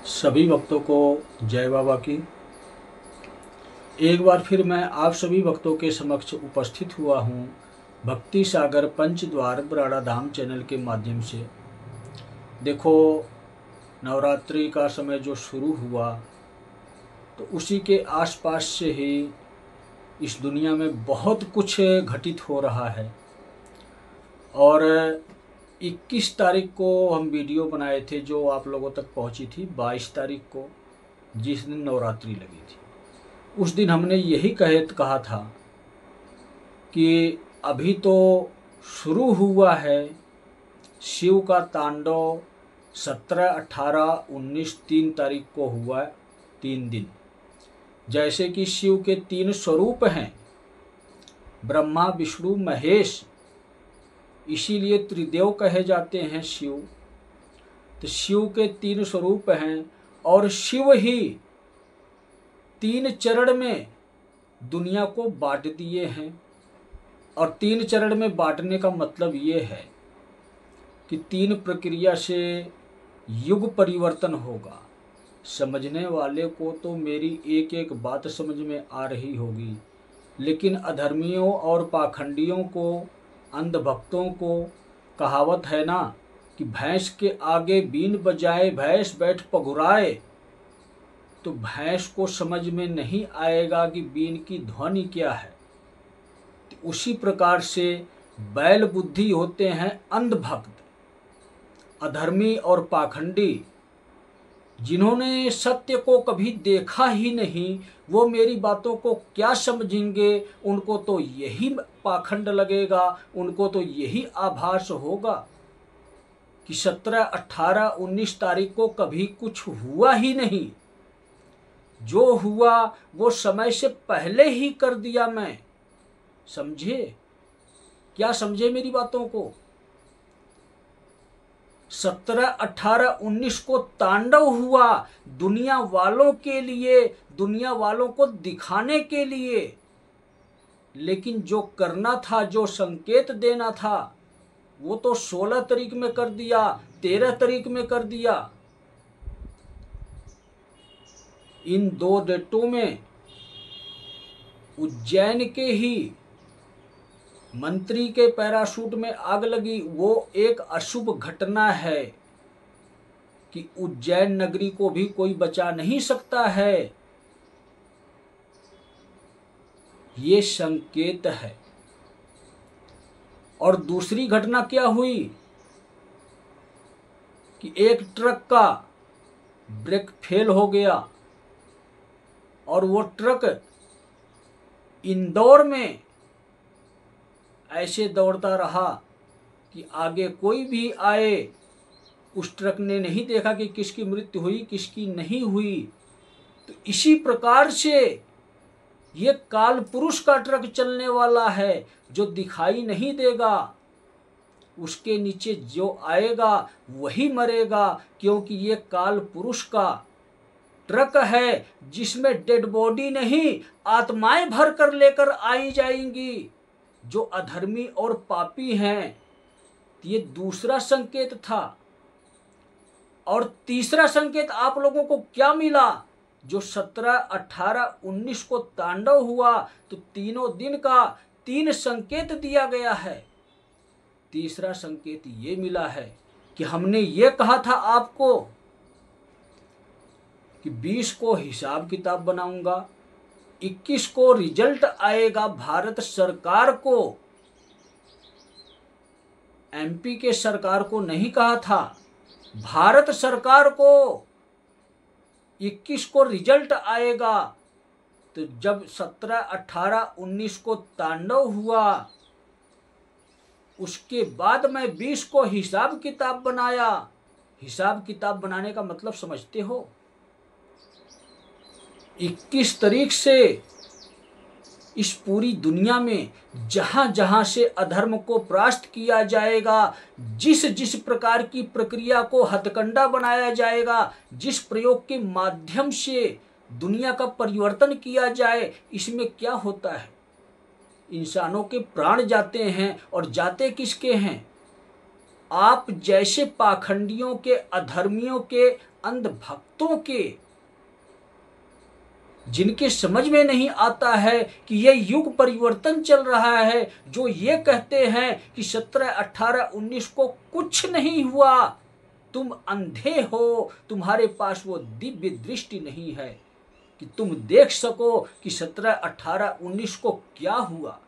सभी भक्तों को जय बाबा की। एक बार फिर मैं आप सभी भक्तों के समक्ष उपस्थित हुआ हूँ भक्ति सागर पंचद्वार बराड़ा धाम चैनल के माध्यम से। देखो, नवरात्रि का समय जो शुरू हुआ तो उसी के आसपास से ही इस दुनिया में बहुत कुछ घटित हो रहा है। और 21 तारीख को हम वीडियो बनाए थे जो आप लोगों तक पहुंची थी 22 तारीख को, जिस दिन नवरात्रि लगी थी। उस दिन हमने यही कहा था कि अभी तो शुरू हुआ है शिव का तांडव। 17, 18, 19, 3 तारीख को हुआ, 3 दिन। जैसे कि शिव के 3 स्वरूप हैं, ब्रह्मा, विष्णु, महेश, इसीलिए त्रिदेव कहे जाते हैं शिव। तो शिव के 3 स्वरूप हैं और शिव ही 3 चरण में दुनिया को बांट दिए हैं। और 3 चरण में बांटने का मतलब ये है कि 3 प्रक्रिया से युग परिवर्तन होगा। समझने वाले को तो मेरी एक एक बात समझ में आ रही होगी, लेकिन अधर्मियों और पाखंडियों को, अंधभक्तों को कहावत है ना कि भैंस के आगे बीन बजाए भैंस बैठ पगुराए, तो भैंस को समझ में नहीं आएगा कि बीन की ध्वनि क्या है। तो उसी प्रकार से बैल बुद्धि होते हैं अंधभक्त, अधर्मी और पाखंडी, जिन्होंने सत्य को कभी देखा ही नहीं। वो मेरी बातों को क्या समझेंगे? उनको तो यही पाखंड लगेगा, उनको तो यही आभास होगा कि 17, 18, 19 तारीख को कभी कुछ हुआ ही नहीं। जो हुआ वो समय से पहले ही कर दिया मैं। समझे? क्या समझे मेरी बातों को? 17, 18, 19 को तांडव हुआ दुनिया वालों के लिए, दुनिया वालों को दिखाने के लिए। लेकिन जो करना था, जो संकेत देना था, वो तो 16 तारीख में कर दिया, 13 तारीख में कर दिया। इन 2 डेटों में उज्जैन के ही मंत्री के पैराशूट में आग लगी। वो एक अशुभ घटना है कि उज्जैन नगरी को भी कोई बचा नहीं सकता है। ये संकेत है। और दूसरी घटना क्या हुई कि एक ट्रक का ब्रेक फेल हो गया और वो ट्रक इंदौर में ऐसे दौड़ता रहा कि आगे कोई भी आए, उस ट्रक ने नहीं देखा कि किसकी मृत्यु हुई, किसकी नहीं हुई। तो इसी प्रकार से ये काल पुरुष का ट्रक चलने वाला है, जो दिखाई नहीं देगा। उसके नीचे जो आएगा वही मरेगा, क्योंकि ये काल पुरुष का ट्रक है जिसमें डेड बॉडी नहीं, आत्माएं भर कर लेकर आई जाएंगी जो अधर्मी और पापी हैं। ये दूसरा संकेत था। और तीसरा संकेत आप लोगों को क्या मिला? जो 17, 18, 19 को तांडव हुआ तो तीनों दिन का 3 संकेत दिया गया है। तीसरा संकेत ये मिला है कि हमने ये कहा था आपको कि 20 को हिसाब किताब बनाऊंगा, 21 को रिजल्ट आएगा भारत सरकार को। एमपी के सरकार को नहीं कहा था, भारत सरकार को 21 को रिजल्ट आएगा। तो जब 17, 18, 19 को तांडव हुआ, उसके बाद मैं 20 को हिसाब किताब बनाया। हिसाब किताब बनाने का मतलब समझते हो? 21 तारीख से इस पूरी दुनिया में जहां जहां से अधर्म को परास्त किया जाएगा, जिस जिस प्रकार की प्रक्रिया को हथकंडा बनाया जाएगा, जिस प्रयोग के माध्यम से दुनिया का परिवर्तन किया जाए, इसमें क्या होता है? इंसानों के प्राण जाते हैं। और जाते किसके हैं? आप जैसे पाखंडियों के, अधर्मियों के, अंध भक्तों के, जिनके समझ में नहीं आता है कि यह युग परिवर्तन चल रहा है, जो ये कहते हैं कि 17, 18, 19 को कुछ नहीं हुआ, तुम अंधे हो, तुम्हारे पास वो दिव्य दृष्टि नहीं है कि तुम देख सको कि 17, 18, 19 को क्या हुआ।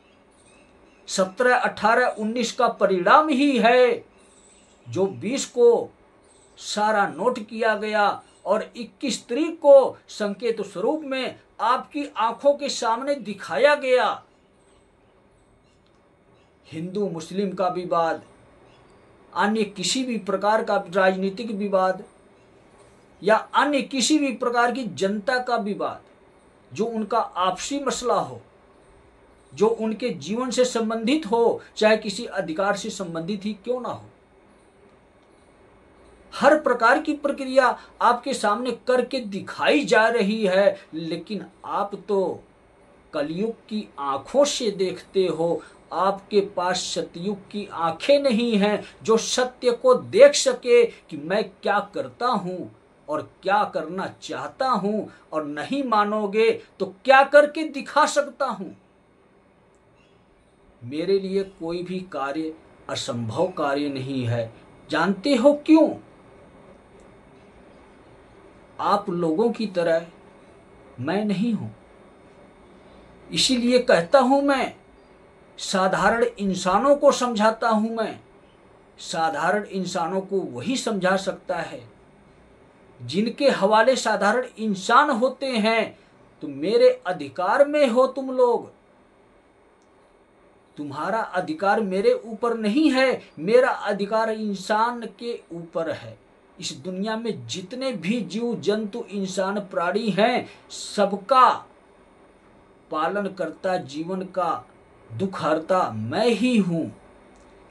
17, 18, 19 का परिणाम ही है जो 20 को सारा नोट किया गया और 21 तारीख को संकेत स्वरूप में आपकी आंखों के सामने दिखाया गया। हिंदू मुस्लिम का विवाद, अन्य किसी भी प्रकार का राजनीतिक विवाद या अन्य किसी भी प्रकार की जनता का विवाद, जो उनका आपसी मसला हो, जो उनके जीवन से संबंधित हो, चाहे किसी अधिकार से संबंधित ही क्यों ना हो, हर प्रकार की प्रक्रिया आपके सामने करके दिखाई जा रही है। लेकिन आप तो कलयुग की आंखों से देखते हो, आपके पास सतयुग की आंखें नहीं हैं जो सत्य को देख सके कि मैं क्या करता हूं और क्या करना चाहता हूं, और नहीं मानोगे तो क्या करके दिखा सकता हूं। मेरे लिए कोई भी कार्य असंभव कार्य नहीं है। जानते हो क्यों? आप लोगों की तरह मैं नहीं हूं, इसीलिए कहता हूं मैं साधारण इंसानों को समझाता हूं। मैं साधारण इंसानों को वही समझा सकता है जिनके हवाले साधारण इंसान होते हैं। तो मेरे अधिकार में हो तुम लोग, तुम्हारा अधिकार मेरे ऊपर नहीं है, मेरा अधिकार इंसान के ऊपर है। इस दुनिया में जितने भी जीव जंतु इंसान प्राणी हैं, सबका पालन करता, जीवन का दुख हरता मैं ही हूं,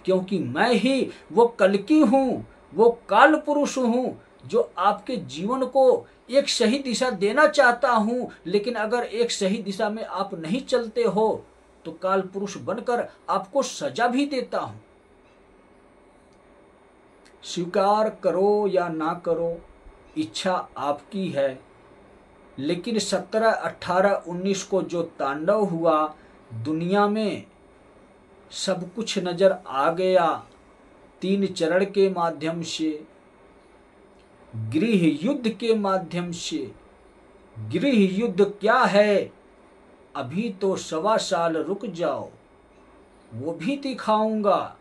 क्योंकि मैं ही वो कल्कि हूं, वो काल पुरुष हूं जो आपके जीवन को एक सही दिशा देना चाहता हूं। लेकिन अगर एक सही दिशा में आप नहीं चलते हो तो काल पुरुष बनकर आपको सजा भी देता हूं। स्वीकार करो या ना करो, इच्छा आपकी है। लेकिन 17, 18, 19 को जो तांडव हुआ, दुनिया में सब कुछ नजर आ गया। 3 चरण के माध्यम से, गृह युद्ध के माध्यम से। गृह युद्ध क्या है? अभी तो 1.25 साल रुक जाओ, वो भी दिखाऊंगा।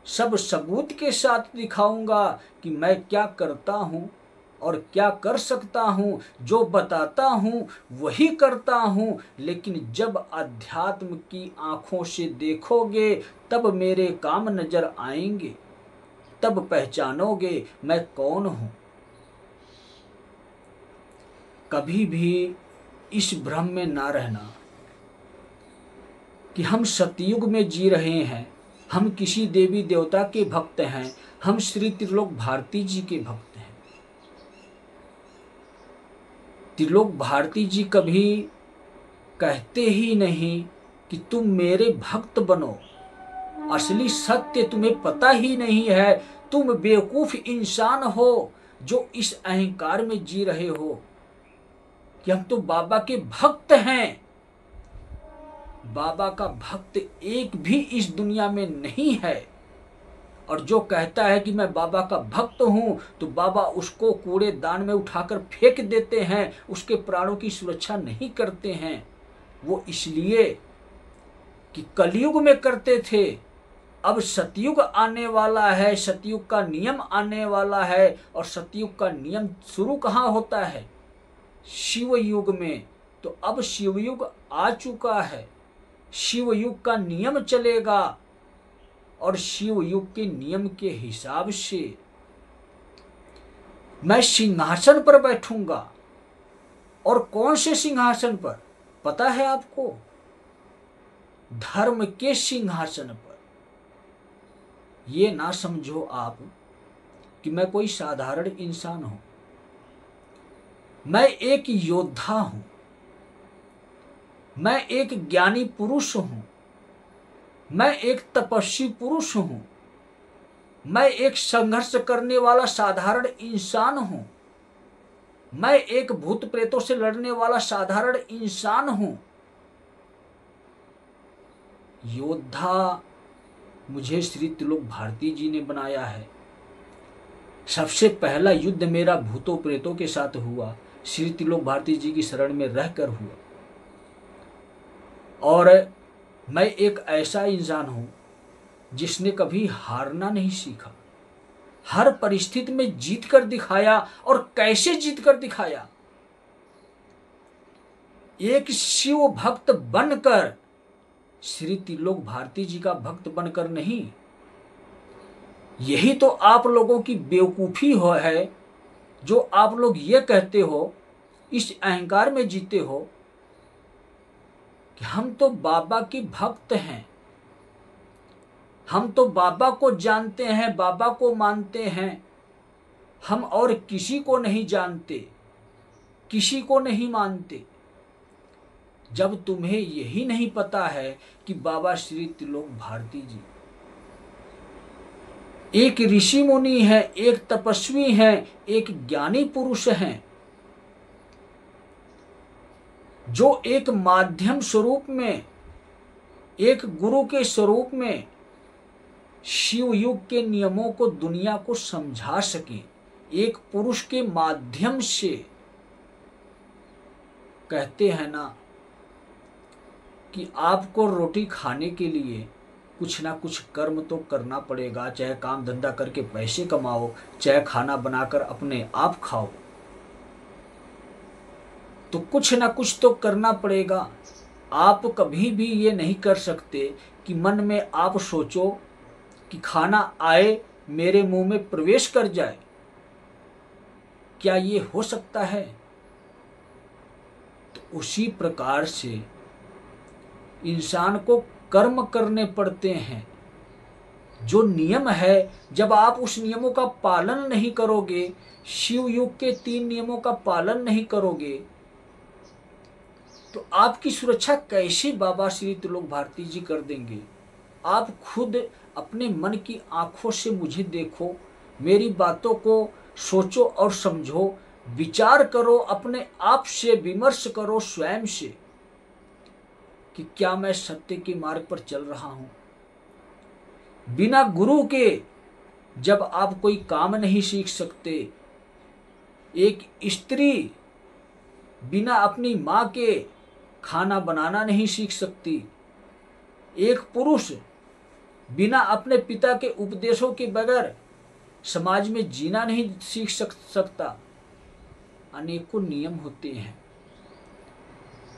सब सबूत के साथ दिखाऊंगा कि मैं क्या करता हूं और क्या कर सकता हूं। जो बताता हूं वही करता हूं। लेकिन जब अध्यात्म की आंखों से देखोगे तब मेरे काम नजर आएंगे, तब पहचानोगे मैं कौन हूं। कभी भी इस भ्रम में ना रहना कि हम सतयुग में जी रहे हैं, हम किसी देवी देवता के भक्त हैं, हम श्री त्रिलोक भारती जी के भक्त हैं। त्रिलोक भारती जी कभी कहते ही नहीं कि तुम मेरे भक्त बनो। असली सत्य तुम्हें पता ही नहीं है। तुम बेवकूफ इंसान हो जो इस अहंकार में जी रहे हो कि हम तो बाबा के भक्त हैं। बाबा का भक्त एक भी इस दुनिया में नहीं है। और जो कहता है कि मैं बाबा का भक्त हूं, तो बाबा उसको कूड़ेदान में उठाकर फेंक देते हैं, उसके प्राणों की सुरक्षा नहीं करते हैं। वो इसलिए कि कलयुग में करते थे, अब सतयुग आने वाला है, सतयुग का नियम आने वाला है। और सतयुग का नियम शुरू कहाँ होता है? शिव युग में। तो अब शिवयुग आ चुका है, शिव युग का नियम चलेगा और शिव युग के नियम के हिसाब से मैं सिंहासन पर बैठूंगा। और कौन से सिंहासन पर पता है आपको? धर्म के सिंहासन पर। ये ना समझो आप कि मैं कोई साधारण इंसान हूं। मैं एक योद्धा हूं, मैं एक ज्ञानी पुरुष हूं, मैं एक तपस्वी पुरुष हूं, मैं एक संघर्ष करने वाला साधारण इंसान हूं। मैं एक भूत प्रेतों से लड़ने वाला साधारण इंसान हूं। योद्धा मुझे श्री त्रिलोक भारती जी ने बनाया है। सबसे पहला युद्ध मेरा भूतों प्रेतों के साथ हुआ, श्री त्रिलोक भारती जी की शरण में रहकर हुआ। और मैं एक ऐसा इंसान हूं जिसने कभी हारना नहीं सीखा, हर परिस्थिति में जीत कर दिखाया। और कैसे जीत कर दिखाया? एक शिव भक्त बनकर, श्री त्रिलोक भारती जी का भक्त बनकर नहीं। यही तो आप लोगों की बेवकूफी है, जो आप लोग ये कहते हो, इस अहंकार में जीते हो कि हम तो बाबा के भक्त हैं, हम तो बाबा को जानते हैं, बाबा को मानते हैं, हम और किसी को नहीं जानते, किसी को नहीं मानते। जब तुम्हें यही नहीं पता है कि बाबा श्री त्रिलोक भारती जी एक ऋषि मुनि है, एक तपस्वी है, एक ज्ञानी पुरुष हैं, जो एक माध्यम स्वरूप में, एक गुरु के स्वरूप में शिव युग के नियमों को दुनिया को समझा सके, एक पुरुष के माध्यम से। कहते हैं ना कि आपको रोटी खाने के लिए कुछ ना कुछ कर्म तो करना पड़ेगा, चाहे काम धंधा करके पैसे कमाओ, चाहे खाना बनाकर अपने आप खाओ, तो कुछ ना कुछ तो करना पड़ेगा। आप कभी भी ये नहीं कर सकते कि मन में आप सोचो कि खाना आए मेरे मुंह में प्रवेश कर जाए। क्या ये हो सकता है? तो उसी प्रकार से इंसान को कर्म करने पड़ते हैं। जो नियम है, जब आप उस नियमों का पालन नहीं करोगे, शिव युग के 3 नियमों का पालन नहीं करोगे, तो आपकी सुरक्षा कैसे बाबा श्री त्रिलोक भारती जी कर देंगे? आप खुद अपने मन की आंखों से मुझे देखो, मेरी बातों को सोचो और समझो, विचार करो, अपने आप से विमर्श करो स्वयं से कि क्या मैं सत्य के मार्ग पर चल रहा हूं। बिना गुरु के जब आप कोई काम नहीं सीख सकते, एक स्त्री बिना अपनी मां के खाना बनाना नहीं सीख सकती, एक पुरुष बिना अपने पिता के उपदेशों के बगैर समाज में जीना नहीं सीख सकता। अनेकों नियम होते हैं।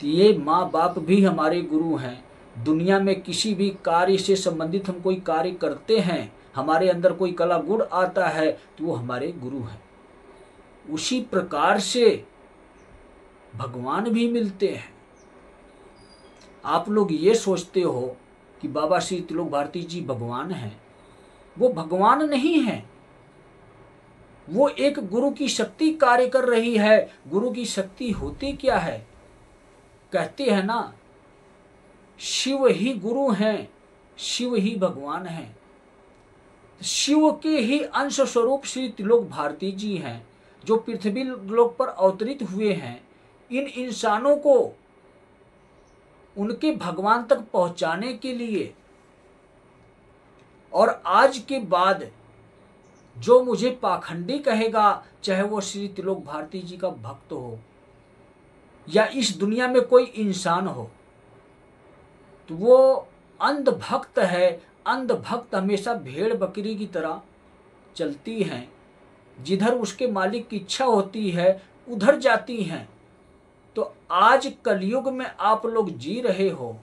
तो ये माँ बाप भी हमारे गुरु हैं। दुनिया में किसी भी कार्य से संबंधित हम कोई कार्य करते हैं, हमारे अंदर कोई कला गुण आता है, तो वो हमारे गुरु हैं। उसी प्रकार से भगवान भी मिलते हैं। आप लोग ये सोचते हो कि बाबा श्री त्रिलोक भारती जी भगवान हैं। वो भगवान नहीं है, वो एक गुरु की शक्ति कार्य कर रही है। गुरु की शक्ति होती क्या है? कहते हैं ना, शिव ही गुरु हैं, शिव ही भगवान हैं। शिव के ही अंश स्वरूप श्री त्रिलोक भारती जी हैं, जो पृथ्वी लोक पर अवतरित हुए हैं। इन इंसानों को उनके भगवान तक पहुंचाने के लिए, और आज के बाद जो मुझे पाखंडी कहेगा, चाहे वो श्री त्रिलोक भारती जी का भक्त हो या इस दुनिया में कोई इंसान हो, तो वो अंधभक्त है। अंधभक्त हमेशा भेड़ बकरी की तरह चलती हैं, जिधर उसके मालिक की इच्छा होती है उधर जाती हैं। तो आज कलयुग में आप लोग जी रहे हो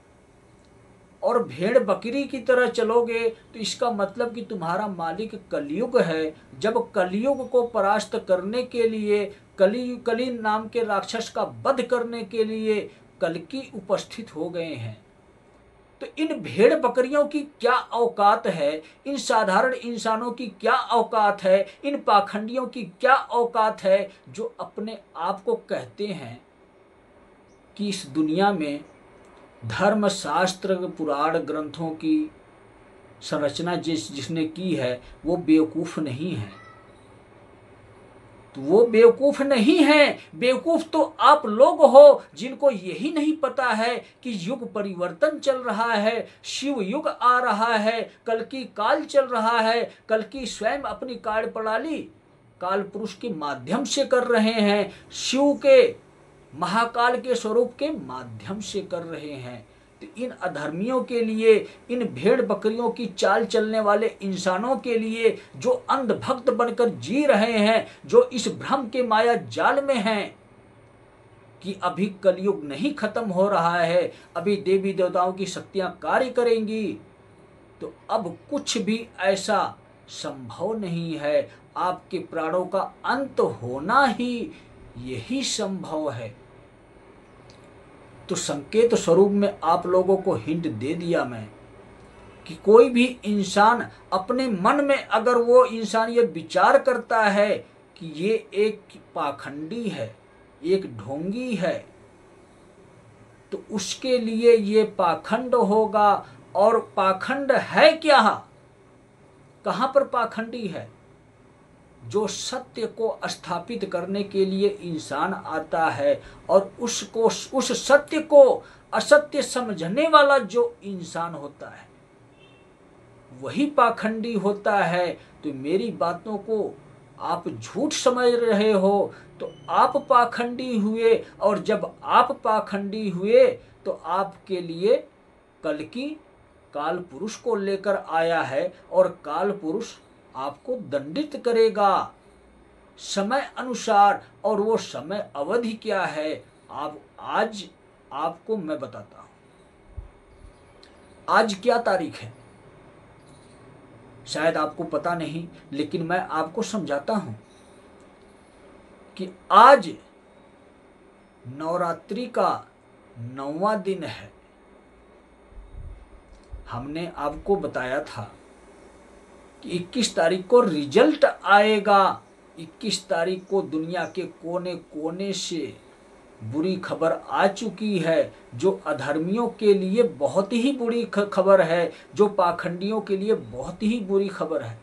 और भेड़ बकरी की तरह चलोगे, तो इसका मतलब कि तुम्हारा मालिक कलयुग है। जब कलयुग को परास्त करने के लिए, कली नाम के राक्षस का वध करने के लिए कल्कि उपस्थित हो गए हैं, तो इन भेड़ बकरियों की क्या औकात है, इन साधारण इंसानों की क्या औकात है, इन पाखंडियों की क्या औकात है, जो अपने आप को कहते हैं कि इस दुनिया में धर्म शास्त्र पुराण ग्रंथों की संरचना जिसने की है वो बेवकूफ़ नहीं है। तो वो बेवकूफ नहीं है। बेवकूफ तो आप लोग हो जिनको यही नहीं पता है कि युग परिवर्तन चल रहा है, शिव युग आ रहा है, कल की काल चल रहा है। कल की स्वयं अपनी कार्य प्रणाली काल पुरुष के माध्यम से कर रहे हैं, शिव के महाकाल के स्वरूप के माध्यम से कर रहे हैं। तो इन अधर्मियों के लिए, इन भेड़ बकरियों की चाल चलने वाले इंसानों के लिए, जो अंधभक्त बनकर जी रहे हैं, जो इस भ्रम के माया जाल में हैं कि अभी कलयुग नहीं खत्म हो रहा है, अभी देवी देवताओं की शक्तियां कार्य करेंगी, तो अब कुछ भी ऐसा संभव नहीं है। आपके प्राणों का अंत होना ही यही संभव है। तो संकेत स्वरूप में आप लोगों को हिंट दे दिया मैं कि कोई भी इंसान अपने मन में अगर वो इंसान ये विचार करता है कि ये एक पाखंडी है, एक ढोंगी है, तो उसके लिए ये पाखंड होगा। और पाखंड है क्या? कहाँ पर पाखंडी है? जो सत्य को स्थापित करने के लिए इंसान आता है और उसको, उस सत्य को असत्य समझने वाला जो इंसान होता है वही पाखंडी होता है। तो मेरी बातों को आप झूठ समझ रहे हो तो आप पाखंडी हुए, और जब आप पाखंडी हुए तो आपके लिए कल की काल पुरुष को लेकर आया है, और काल पुरुष आपको दंडित करेगा समय अनुसार। और वो समय अवधि क्या है, आप आज आपको मैं बताता हूं। आज क्या तारीख है शायद आपको पता नहीं, लेकिन मैं आपको समझाता हूं कि आज नवरात्रि का 9वां दिन है। हमने आपको बताया था कि 21 तारीख को रिजल्ट आएगा। 21 तारीख को दुनिया के कोने कोने से बुरी खबर आ चुकी है, जो अधर्मियों के लिए बहुत ही बुरी खबर है, जो पाखंडियों के लिए बहुत ही बुरी खबर है।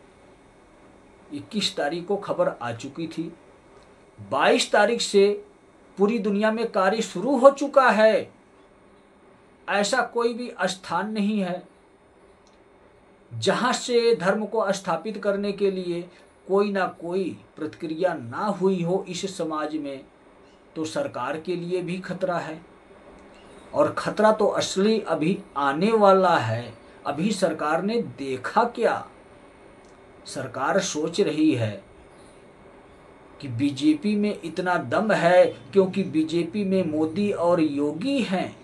21 तारीख को खबर आ चुकी थी। 22 तारीख से पूरी दुनिया में कार्य शुरू हो चुका है। ऐसा कोई भी स्थान नहीं है जहां से धर्म को स्थापित करने के लिए कोई ना कोई प्रतिक्रिया ना हुई हो इस समाज में। तो सरकार के लिए भी खतरा है, और खतरा तो असली अभी आने वाला है। अभी सरकार ने देखा क्या? सरकार सोच रही है कि बीजेपी में इतना दम है, क्योंकि बीजेपी में मोदी और योगी हैं,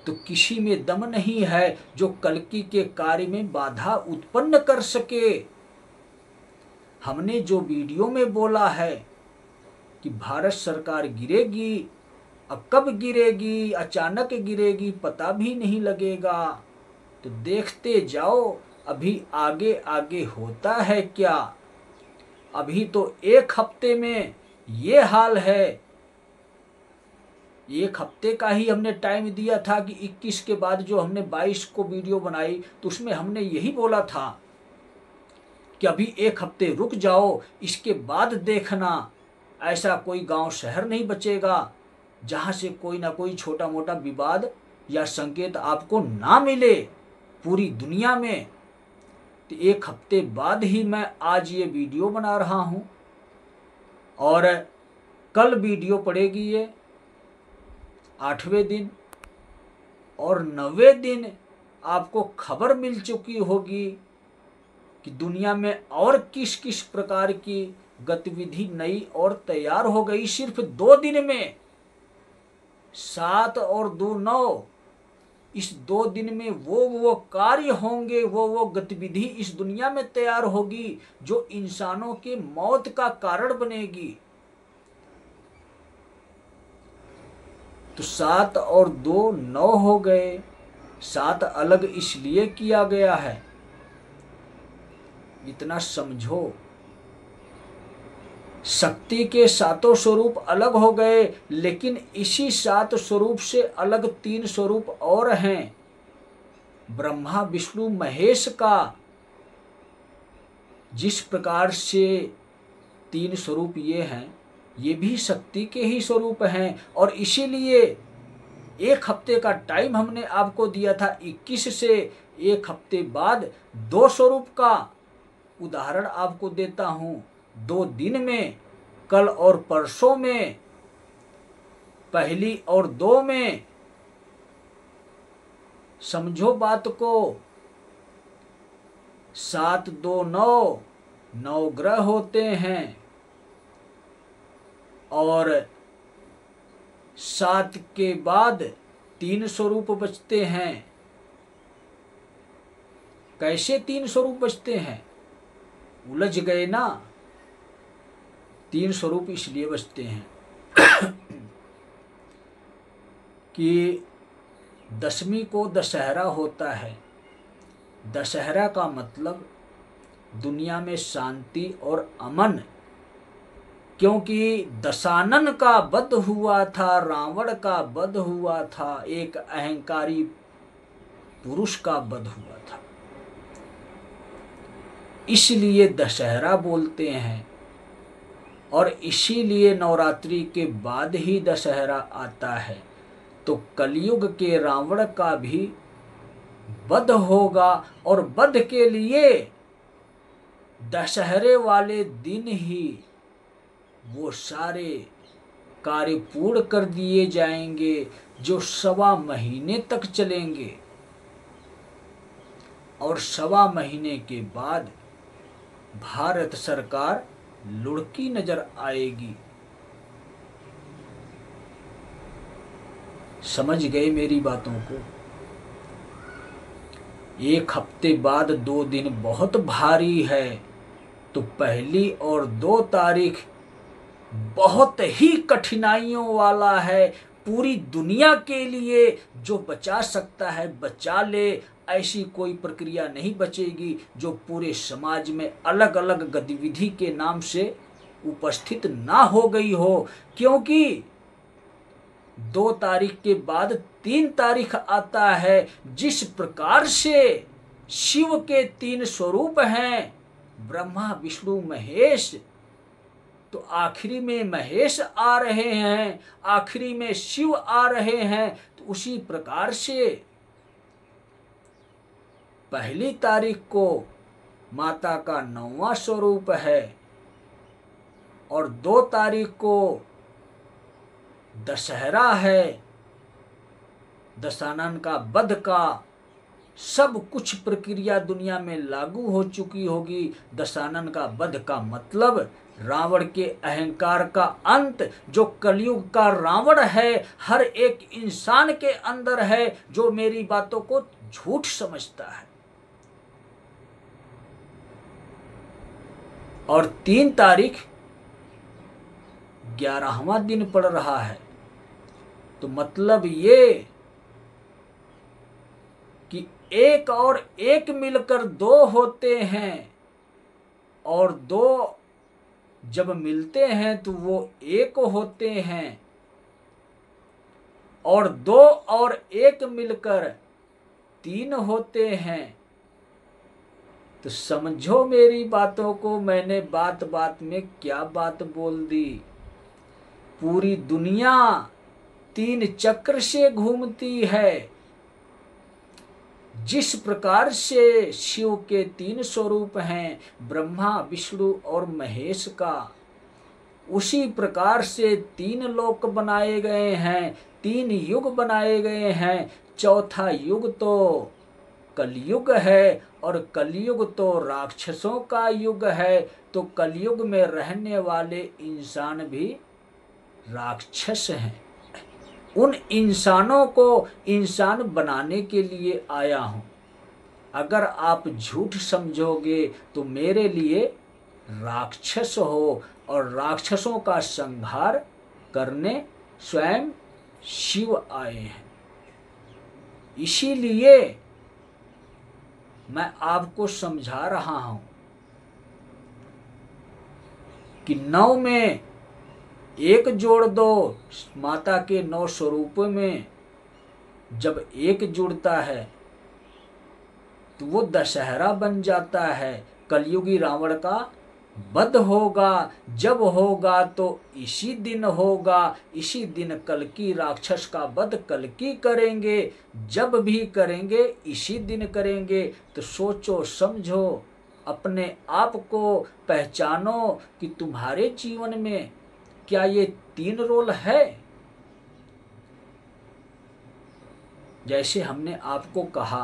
तो किसी में दम नहीं है जो कल्कि के कार्य में बाधा उत्पन्न कर सके। हमने जो वीडियो में बोला है कि भारत सरकार गिरेगी, अब कब गिरेगी, अचानक गिरेगी, पता भी नहीं लगेगा। तो देखते जाओ अभी आगे आगे होता है क्या। अभी तो एक हफ्ते में ये हाल है। एक हफ्ते का ही हमने टाइम दिया था कि 21 के बाद जो हमने 22 को वीडियो बनाई तो उसमें हमने यही बोला था कि अभी एक हफ्ते रुक जाओ, इसके बाद देखना ऐसा कोई गांव शहर नहीं बचेगा जहां से कोई ना कोई छोटा मोटा विवाद या संकेत आपको ना मिले पूरी दुनिया में। तो एक हफ्ते बाद ही मैं आज ये वीडियो बना रहा हूं, और कल वीडियो पड़ेगी ये 8वें दिन, और 9वें दिन आपको खबर मिल चुकी होगी कि दुनिया में और किस किस प्रकार की गतिविधि नई और तैयार हो गई। सिर्फ 2 दिन में 7 और 2 9, इस 2 दिन में वो कार्य होंगे, वो गतिविधि इस दुनिया में तैयार होगी जो इंसानों के मौत का कारण बनेगी। तो 7 और 2 9 हो गए। 7 अलग इसलिए किया गया है, इतना समझो। शक्ति के 7 स्वरूप अलग हो गए, लेकिन इसी 7 स्वरूप से अलग 3 स्वरूप और हैं। ब्रह्मा विष्णु महेश का जिस प्रकार से तीन स्वरूप ये हैं, ये भी शक्ति के ही स्वरूप हैं। और इसीलिए एक हफ्ते का टाइम हमने आपको दिया था, 21 से एक हफ्ते बाद दो स्वरूप का उदाहरण आपको देता हूं। 2 दिन में, कल और परसों में, पहली और 2 में। समझो बात को। 7 2 9, 9 ग्रह होते हैं और 7 के बाद 3 स्वरूप बचते हैं। कैसे 3 स्वरूप बचते हैं? उलझ गए ना? 3 स्वरूप इसलिए बचते हैं कि दशमी को दशहरा होता है। दशहरा का मतलब दुनिया में शांति और अमन, क्योंकि दशानन का वध हुआ था, रावण का वध हुआ था, एक अहंकारी पुरुष का वध हुआ था, इसलिए दशहरा बोलते हैं। और इसीलिए नवरात्रि के बाद ही दशहरा आता है। तो कलयुग के रावण का भी वध होगा और वध के लिए दशहरे वाले दिन ही वो सारे कार्य पूर्ण कर दिए जाएंगे जो 1.25 महीने तक चलेंगे। और 1.25 महीने के बाद भारत सरकार लुढ़की नजर आएगी। समझ गए मेरी बातों को? एक हफ्ते बाद 2 दिन बहुत भारी है। तो पहली और 2 तारीख बहुत ही कठिनाइयों वाला है। पूरी दुनिया के लिए जो बचा सकता है बचा ले, ऐसी कोई प्रक्रिया नहीं बचेगी जो पूरे समाज में अलग अलग गतिविधि के नाम से उपस्थित ना हो गई हो। क्योंकि 2 तारीख के बाद 3 तारीख आता है। जिस प्रकार से शिव के 3 स्वरूप हैं, ब्रह्मा विष्णु महेश, तो आखिरी में महेश आ रहे हैं, आखिरी में शिव आ रहे हैं। तो उसी प्रकार से पहली तारीख को माता का 9वां स्वरूप है और 2 तारीख को दशहरा है, दशानन का वध का सब कुछ प्रक्रिया दुनिया में लागू हो चुकी होगी। दशानन का वध का मतलब रावण के अहंकार का अंत, जो कलयुग का रावण है, हर एक इंसान के अंदर है जो मेरी बातों को झूठ समझता है। और 3 तारीख 11वां दिन पड़ रहा है। तो मतलब ये कि 1 और 1 मिलकर 2 होते हैं और 2 जब मिलते हैं तो वो 1 होते हैं और 2 और 1 मिलकर 3 होते हैं। तो समझो मेरी बातों को, मैंने बात बात में क्या बात बोल दी। पूरी दुनिया 3 चक्र से घूमती है। जिस प्रकार से शिव के 3 स्वरूप हैं, ब्रह्मा विष्णु और महेश का, उसी प्रकार से 3 लोक बनाए गए हैं, 3 युग बनाए गए हैं। चौथा युग तो कलयुग है और कलयुग तो राक्षसों का युग है। तो कलयुग में रहने वाले इंसान भी राक्षस हैं। उन इंसानों को इंसान बनाने के लिए आया हूं। अगर आप झूठ समझोगे तो मेरे लिए राक्षस हो, और राक्षसों का संहार करने स्वयं शिव आए हैं। इसीलिए मैं आपको समझा रहा हूं कि 9 में 1 जोड़ दो। माता के 9 स्वरूपों में जब 1 जुड़ता है तो वो दशहरा बन जाता है। कलयुगी रावण का वध होगा, जब होगा तो इसी दिन होगा, इसी दिन कल्कि राक्षस का वध कल्कि करेंगे, जब भी करेंगे इसी दिन करेंगे। तो सोचो समझो, अपने आप को पहचानो कि तुम्हारे जीवन में क्या ये 3 रोल है। जैसे हमने आपको कहा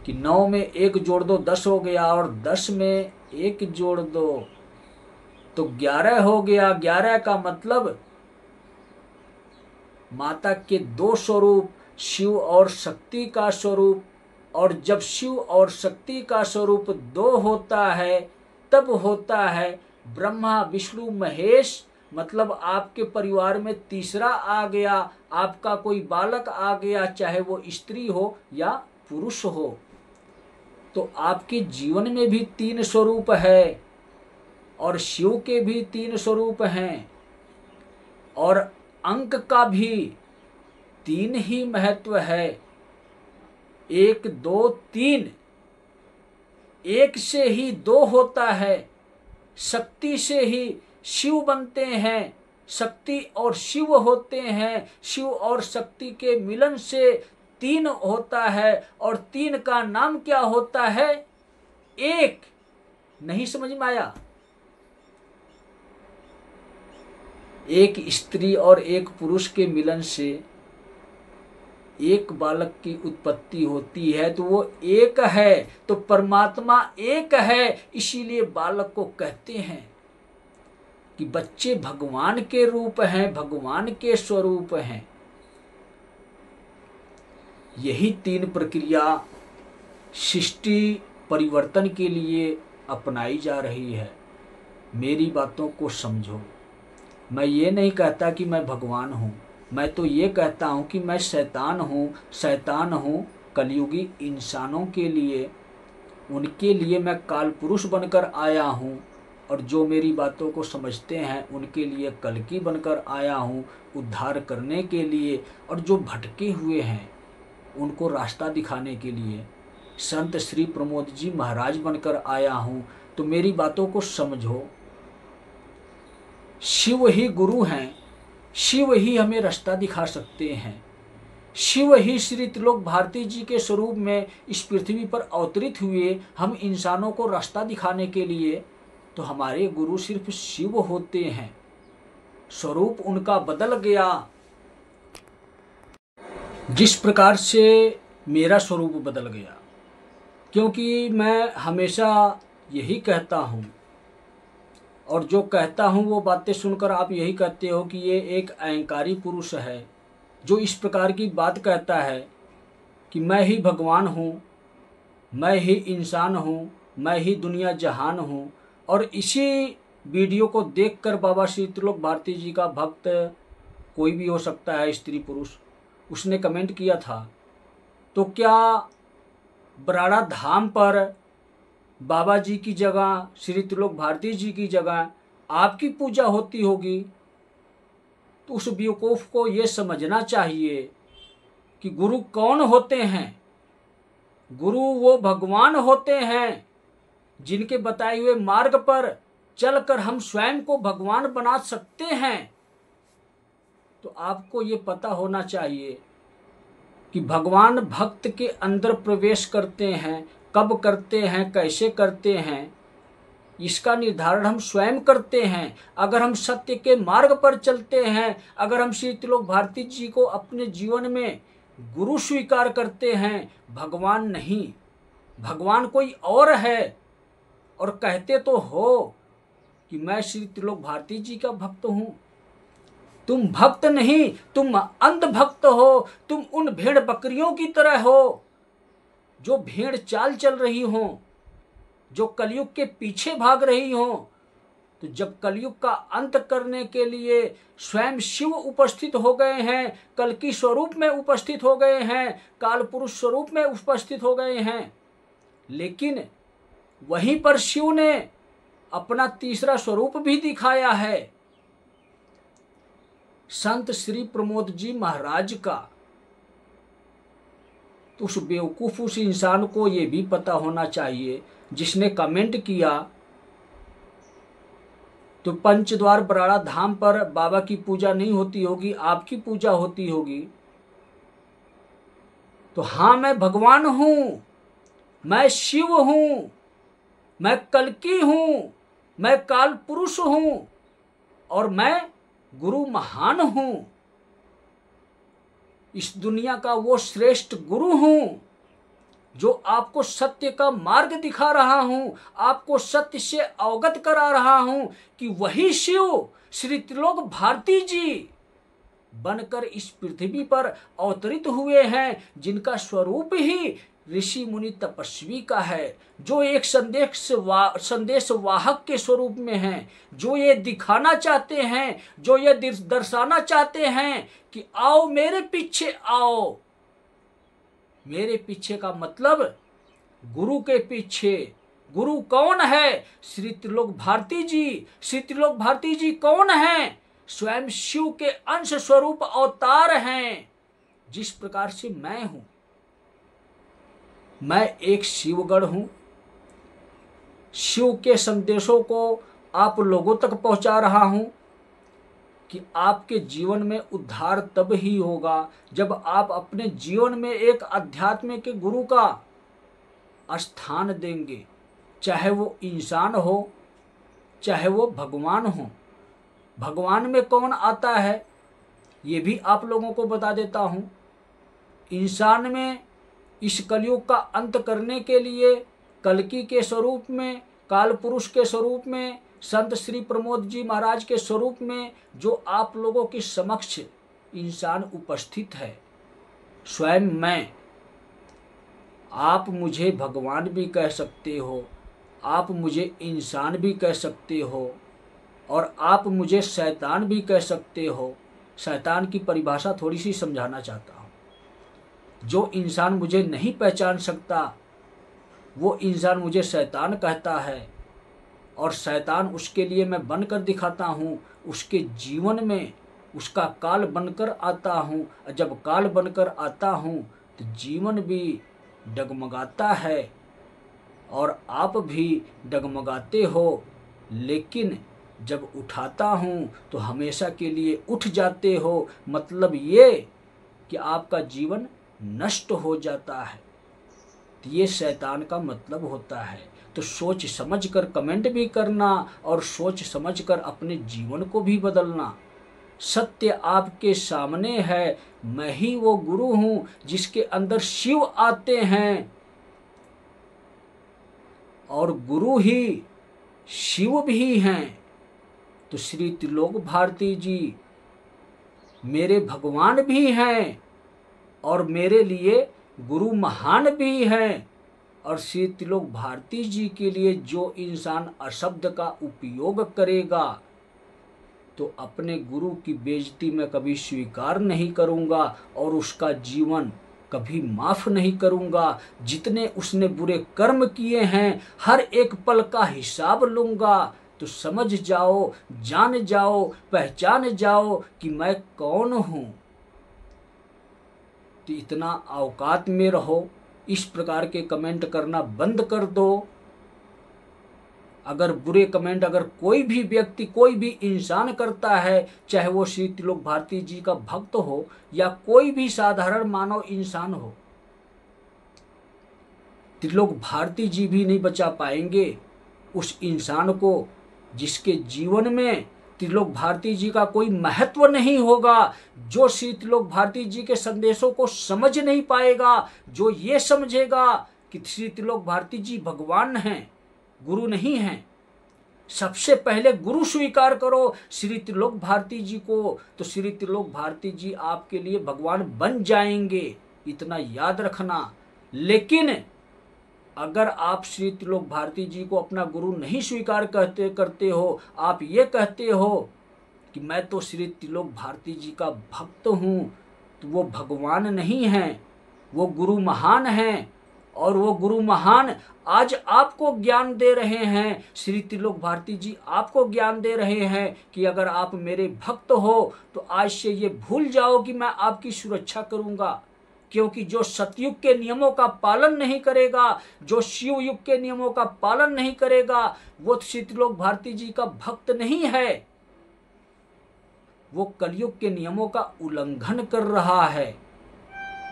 कि 9 में 1 जोड़ दो 10 हो गया, और 10 में 1 जोड़ दो तो 11 हो गया। 11 का मतलब माता के 2 स्वरूप, शिव और शक्ति का स्वरूप। और जब शिव और शक्ति का स्वरूप 2 होता है तब होता है ब्रह्मा विष्णु महेश। मतलब आपके परिवार में तीसरा आ गया, आपका कोई बालक आ गया, चाहे वो स्त्री हो या पुरुष हो। तो आपके जीवन में भी 3 स्वरूप है, और शिव के भी 3 स्वरूप हैं, और अंक का भी 3 ही महत्व है। 1 2 3, 1 से ही 2 होता है। शक्ति से ही शिव बनते हैं, शक्ति और शिव होते हैं। शिव और शक्ति के मिलन से 3 होता है, और 3 का नाम क्या होता है? 1। नहीं समझ में आया? 1 स्त्री और 1 पुरुष के मिलन से 1 बालक की उत्पत्ति होती है, तो वो 1 है। तो परमात्मा 1 है, इसीलिए बालक को कहते हैं कि बच्चे भगवान के रूप हैं, भगवान के स्वरूप हैं। यही 3 प्रक्रिया सृष्टि परिवर्तन के लिए अपनाई जा रही है। मेरी बातों को समझो। मैं ये नहीं कहता कि मैं भगवान हूँ, मैं तो ये कहता हूँ कि मैं शैतान हूँ कलयुगी इंसानों के लिए। उनके लिए मैं काल पुरुष बनकर आया हूँ, और जो मेरी बातों को समझते हैं उनके लिए कल्कि बनकर आया हूँ उद्धार करने के लिए। और जो भटके हुए हैं उनको रास्ता दिखाने के लिए संत श्री प्रमोद जी महाराज बनकर आया हूँ। तो मेरी बातों को समझो। शिव ही गुरु हैं, शिव ही हमें रास्ता दिखा सकते हैं। शिव ही श्री त्रिलोक भारती जी के स्वरूप में इस पृथ्वी पर अवतरित हुए हम इंसानों को रास्ता दिखाने के लिए। तो हमारे गुरु सिर्फ शिव होते हैं, स्वरूप उनका बदल गया। जिस प्रकार से मेरा स्वरूप बदल गया, क्योंकि मैं हमेशा यही कहता हूँ, और जो कहता हूँ वो बातें सुनकर आप यही कहते हो कि ये एक अहंकारी पुरुष है जो इस प्रकार की बात कहता है कि मैं ही भगवान हूँ, मैं ही इंसान हूँ, मैं ही दुनिया जहान हूँ। और इसी वीडियो को देखकर बाबा श्री त्रिलोक भारती जी का भक्त, कोई भी हो सकता है स्त्री पुरुष, उसने कमेंट किया था, तो क्या बराड़ा धाम पर बाबा जी की जगह, श्री त्रिलोक भारती जी की जगह आपकी पूजा होती होगी? तो उस बेवकूफ़ को ये समझना चाहिए कि गुरु कौन होते हैं। गुरु वो भगवान होते हैं जिनके बताए हुए मार्ग पर चलकर हम स्वयं को भगवान बना सकते हैं। तो आपको ये पता होना चाहिए कि भगवान भक्त के अंदर प्रवेश करते हैं, कब करते हैं, कैसे करते हैं, इसका निर्धारण हम स्वयं करते हैं। अगर हम सत्य के मार्ग पर चलते हैं, अगर हम श्री त्रिलोक भारती जी को अपने जीवन में गुरु स्वीकार करते हैं, भगवान नहीं, भगवान कोई और है, और कहते तो हो कि मैं श्री त्रिलोक भारती जी का भक्त हूँ, तुम भक्त नहीं, तुम अंध भक्त हो। तुम उन भेड़ बकरियों की तरह हो जो भेड़ चाल चल रही हो, जो कलयुग के पीछे भाग रही हो। तो जब कलयुग का अंत करने के लिए स्वयं शिव उपस्थित हो गए हैं, कल्कि स्वरूप में उपस्थित हो गए हैं, काल पुरुष स्वरूप में उपस्थित हो गए हैं, लेकिन वहीं पर शिव ने अपना तीसरा स्वरूप भी दिखाया है, संत श्री प्रमोद जी महाराज का। तो उस बेवकूफ़ उस इंसान को ये भी पता होना चाहिए जिसने कमेंट किया तो पंचद्वार बराड़ा धाम पर बाबा की पूजा नहीं होती होगी, आपकी पूजा होती होगी। तो हाँ, मैं भगवान हूं, मैं शिव हूं, मैं कल्कि हूं, मैं काल पुरुष हूं और मैं गुरु महान हूं। इस दुनिया का वो श्रेष्ठ गुरु हूं जो आपको सत्य का मार्ग दिखा रहा हूं, आपको सत्य से अवगत करा रहा हूं कि वही शिव श्री त्रिलोक भारती जी बनकर इस पृथ्वी पर अवतरित हुए हैं, जिनका स्वरूप ही ऋषि मुनि तपस्वी का है, जो एक संदेश वाहक के स्वरूप में हैं, जो ये दिखाना चाहते हैं, जो ये दर्शाना चाहते हैं कि आओ मेरे पीछे आओ। मेरे पीछे का मतलब गुरु के पीछे। गुरु कौन है? श्री त्रिलोक भारती जी। श्री त्रिलोक भारती जी कौन है? स्वयं शिव के अंश स्वरूप अवतार हैं। जिस प्रकार से मैं हूं, मैं एक शिवगण हूं। शिव के संदेशों को आप लोगों तक पहुंचा रहा हूं कि आपके जीवन में उद्धार तब ही होगा जब आप अपने जीवन में एक अध्यात्म के गुरु का स्थान देंगे, चाहे वो इंसान हो, चाहे वो भगवान हो। भगवान में कौन आता है ये भी आप लोगों को बता देता हूं। इंसान में इस कलयुग का अंत करने के लिए कल्कि के स्वरूप में, काल पुरुष के स्वरूप में, संत श्री प्रमोद जी महाराज के स्वरूप में जो आप लोगों के समक्ष इंसान उपस्थित है, स्वयं मैं। आप मुझे भगवान भी कह सकते हो, आप मुझे इंसान भी कह सकते हो और आप मुझे शैतान भी कह सकते हो। शैतान की परिभाषा थोड़ी सी समझाना चाहता हूँ। जो इंसान मुझे नहीं पहचान सकता वो इंसान मुझे शैतान कहता है और शैतान उसके लिए मैं बनकर दिखाता हूँ। उसके जीवन में उसका काल बनकर आता हूँ। जब काल बनकर आता हूँ तो जीवन भी डगमगाता है और आप भी डगमगाते हो, लेकिन जब उठाता हूँ तो हमेशा के लिए उठ जाते हो। मतलब ये कि आपका जीवन नष्ट हो जाता है। तो ये शैतान का मतलब होता है। तो सोच समझ कर कमेंट भी करना और सोच समझ कर अपने जीवन को भी बदलना। सत्य आपके सामने है। मैं ही वो गुरु हूँ जिसके अंदर शिव आते हैं और गुरु ही शिव भी हैं। तो श्री त्रिलोक भारती जी मेरे भगवान भी हैं और मेरे लिए गुरु महान भी हैं। और श्री त्रिलोक भारती जी के लिए जो इंसान अशब्द का उपयोग करेगा तो अपने गुरु की बेइज्जती मैं कभी स्वीकार नहीं करूंगा और उसका जीवन कभी माफ नहीं करूंगा। जितने उसने बुरे कर्म किए हैं हर एक पल का हिसाब लूंगा। तो समझ जाओ, जान जाओ, पहचान जाओ कि मैं कौन हूं। तो इतना औकात में रहो। इस प्रकार के कमेंट करना बंद कर दो। अगर बुरे कमेंट अगर कोई भी व्यक्ति, कोई भी इंसान करता है, चाहे वो श्री त्रिलोक भारती जी का भक्त हो या कोई भी साधारण मानव इंसान हो, त्रिलोक भारती जी भी नहीं बचा पाएंगे उस इंसान को जिसके जीवन में त्रिलोक भारती जी का कोई महत्व नहीं होगा, जो श्री त्रिलोक भारती जी के संदेशों को समझ नहीं पाएगा, जो ये समझेगा कि श्री त्रिलोक भारती जी भगवान हैं, गुरु नहीं हैं। सबसे पहले गुरु स्वीकार करो श्री त्रिलोक भारती जी को, तो श्री त्रिलोक भारती जी आपके लिए भगवान बन जाएंगे। इतना याद रखना। लेकिन अगर आप श्री त्रिलोक भारती जी को अपना गुरु नहीं स्वीकार करते हो, आप ये कहते हो कि मैं तो श्री त्रिलोक भारती जी का भक्त हूँ, तो वो भगवान नहीं हैं, वो गुरु महान हैं। और वो गुरु महान आज आपको ज्ञान दे रहे हैं। श्री त्रिलोक भारती जी आपको ज्ञान दे रहे हैं कि अगर आप मेरे भक्त हो तो आज से ये भूल जाओ कि मैं आपकी सुरक्षा करूंगा। क्योंकि जो सतयुग के नियमों का पालन नहीं करेगा, जो शिव युग के नियमों का पालन नहीं करेगा, वो शीतलोक भारती जी का भक्त नहीं है, वो कलयुग के नियमों का उल्लंघन कर रहा है।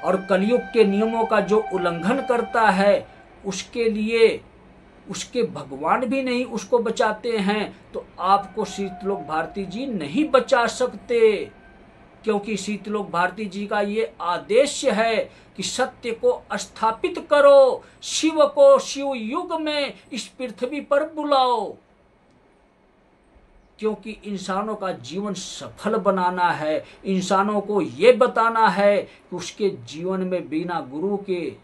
और कलयुग के नियमों का जो उल्लंघन करता है उसके लिए उसके भगवान भी नहीं उसको बचाते हैं, तो आपको शीतलोक भारती जी नहीं बचा सकते। क्योंकि शीतलोक भारती जी का ये आदेश है कि सत्य को स्थापित करो, शिव को शिव युग में इस पृथ्वी पर बुलाओ। क्योंकि इंसानों का जीवन सफल बनाना है, इंसानों को ये बताना है कि उसके जीवन में बिना गुरु के